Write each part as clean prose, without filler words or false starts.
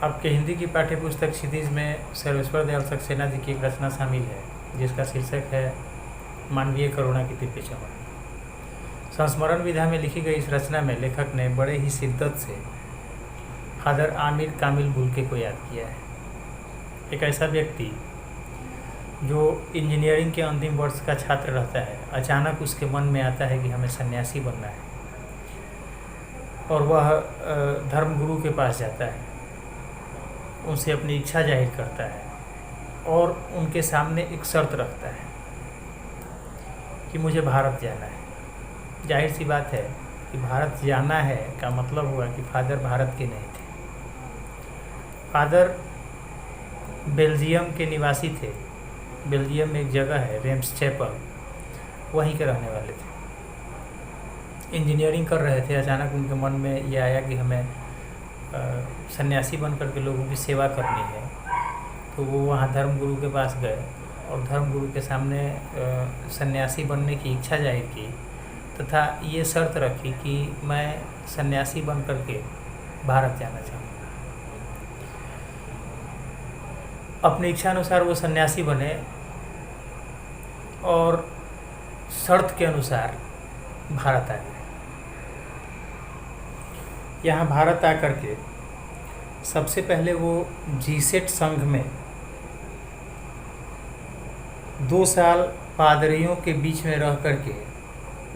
आपके हिंदी की पाठ्य पुस्तक क्षितिज में सर्वेश्वर दयाल सक्सेना जी की एक रचना शामिल है जिसका शीर्षक है मानवीय करुणा की दिव्य चमक। संस्मरण विधा में लिखी गई इस रचना में लेखक ने बड़े ही शिद्दत से फादर आमिर कामिल बुल्के को याद किया है। एक ऐसा व्यक्ति जो इंजीनियरिंग के अंतिम वर्ष का छात्र रहता है, अचानक उसके मन में आता है कि हमें सन्यासी बनना है और वह धर्मगुरु के पास जाता है, उनसे अपनी इच्छा जाहिर करता है और उनके सामने एक शर्त रखता है कि मुझे भारत जाना है। जाहिर सी बात है कि भारत जाना है का मतलब हुआ कि फादर भारत के नहीं थे। फादर बेल्जियम के निवासी थे। बेल्जियम में एक जगह है रेम्स चैपल, वहीं के रहने वाले थे। इंजीनियरिंग कर रहे थे, अचानक उनके मन में ये आया कि हमें सन्यासी बन करके लोगों की सेवा करनी है। तो वो वहाँ धर्मगुरु के पास गए और धर्मगुरु के सामने सन्यासी बनने की इच्छा जाहिर की तथा ये शर्त रखी कि मैं सन्यासी बन करके भारत जाना चाहूँगा। अपनी इच्छा अनुसार वो सन्यासी बने और शर्त के अनुसार भारत आ गए। यहाँ भारत आकर के सबसे पहले वो जीसेट संघ में 2 साल पादरियों के बीच में रह करके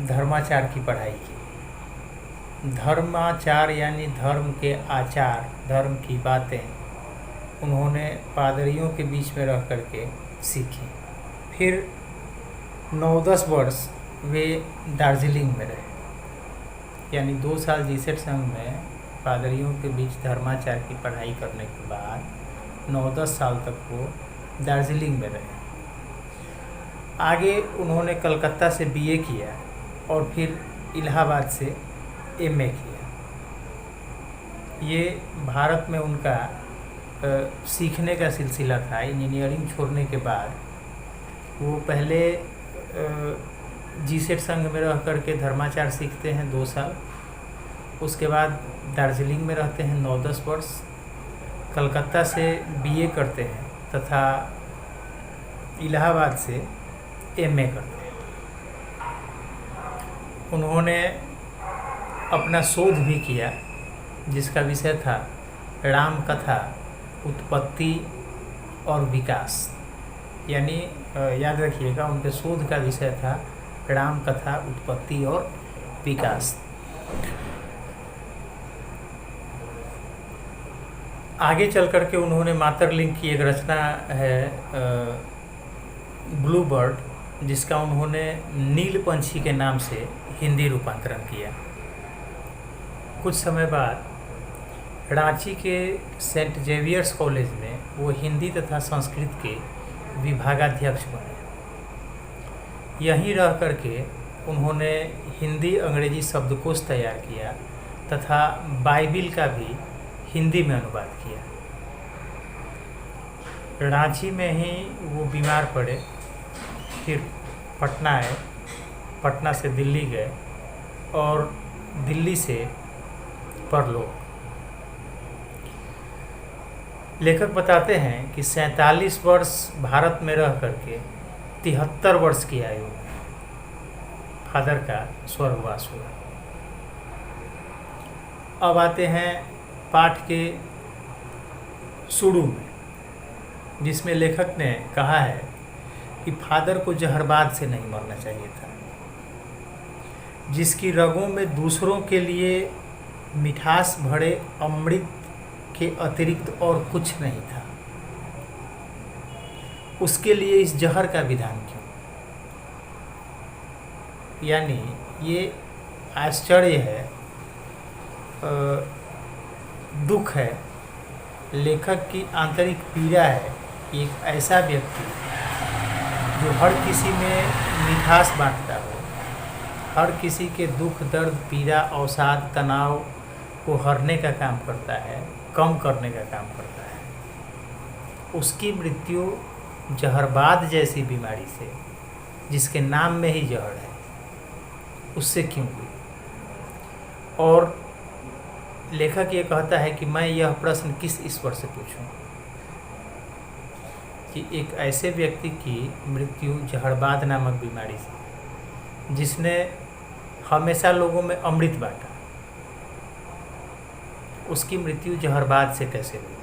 धर्माचार की पढ़ाई की। धर्माचार यानी धर्म के आचार, धर्म की बातें उन्होंने पादरियों के बीच में रह करके सीखी। फिर 9-10 वर्ष वे दार्जिलिंग में रहे, यानी 2 साल जीसेट संघ में पादरियों के बीच धर्माचार की पढ़ाई करने के बाद 9-10 साल तक वो दार्जिलिंग में रहे। आगे उन्होंने कलकत्ता से बीए किया और फिर इलाहाबाद से एमए किया। ये भारत में उनका सीखने का सिलसिला था। इंजीनियरिंग छोड़ने के बाद वो पहले जीसेट संघ में रह करके धर्माचार सीखते हैं 2 साल, उसके बाद दार्जिलिंग में रहते हैं 9-10 वर्ष, कलकत्ता से बीए करते हैं तथा इलाहाबाद से एमए करते हैं। उन्होंने अपना शोध भी किया जिसका विषय था राम कथा उत्पत्ति और विकास, यानी याद रखिएगा उनके शोध का विषय था राम कथा उत्पत्ति और विकास। आगे चल करके उन्होंने मातरलिंग की एक रचना है ब्लू बर्ड, जिसका उन्होंने नील पंछी के नाम से हिंदी रूपांतरण किया। कुछ समय बाद रांची के सेंट जेवियर्स कॉलेज में वो हिंदी तथा संस्कृत के विभागाध्यक्ष बने। यहीं रह करके उन्होंने हिंदी अंग्रेजी शब्दकोश तैयार किया तथा बाइबिल का भी हिंदी में अनुवाद किया। रांची में ही वो बीमार पड़े, फिर पटना आए, पटना से दिल्ली गए और दिल्ली से परलोक। लेखक बताते हैं कि 47 वर्ष भारत में रह करके 73 वर्ष की आयु में फादर का स्वर्गवास हुआ। अब आते हैं पाठ के शुरू में, जिसमें लेखक ने कहा है कि फादर को जहरबाद से नहीं मरना चाहिए था, जिसकी रगों में दूसरों के लिए मिठास भरे अमृत के अतिरिक्त और कुछ नहीं था, उसके लिए इस जहर का विधान क्यों। यानी ये आश्चर्य है, दुख है, लेखक की आंतरिक पीड़ा है कि एक ऐसा व्यक्ति जो हर किसी में मिठास बांटता हो, हर किसी के दुख दर्द पीड़ा अवसाद तनाव को हरने का काम करता है, कम करने का काम करता है, उसकी मृत्यु जहरबाद जैसी बीमारी से, जिसके नाम में ही जहर है, उससे क्यों हुई। और लेखक ये कहता है कि मैं यह प्रश्न किस ईश्वर से पूछूं कि एक ऐसे व्यक्ति की मृत्यु जहरबाद नामक बीमारी से, जिसने हमेशा लोगों में अमृत बांटा, उसकी मृत्यु जहरबाद से कैसे हुई।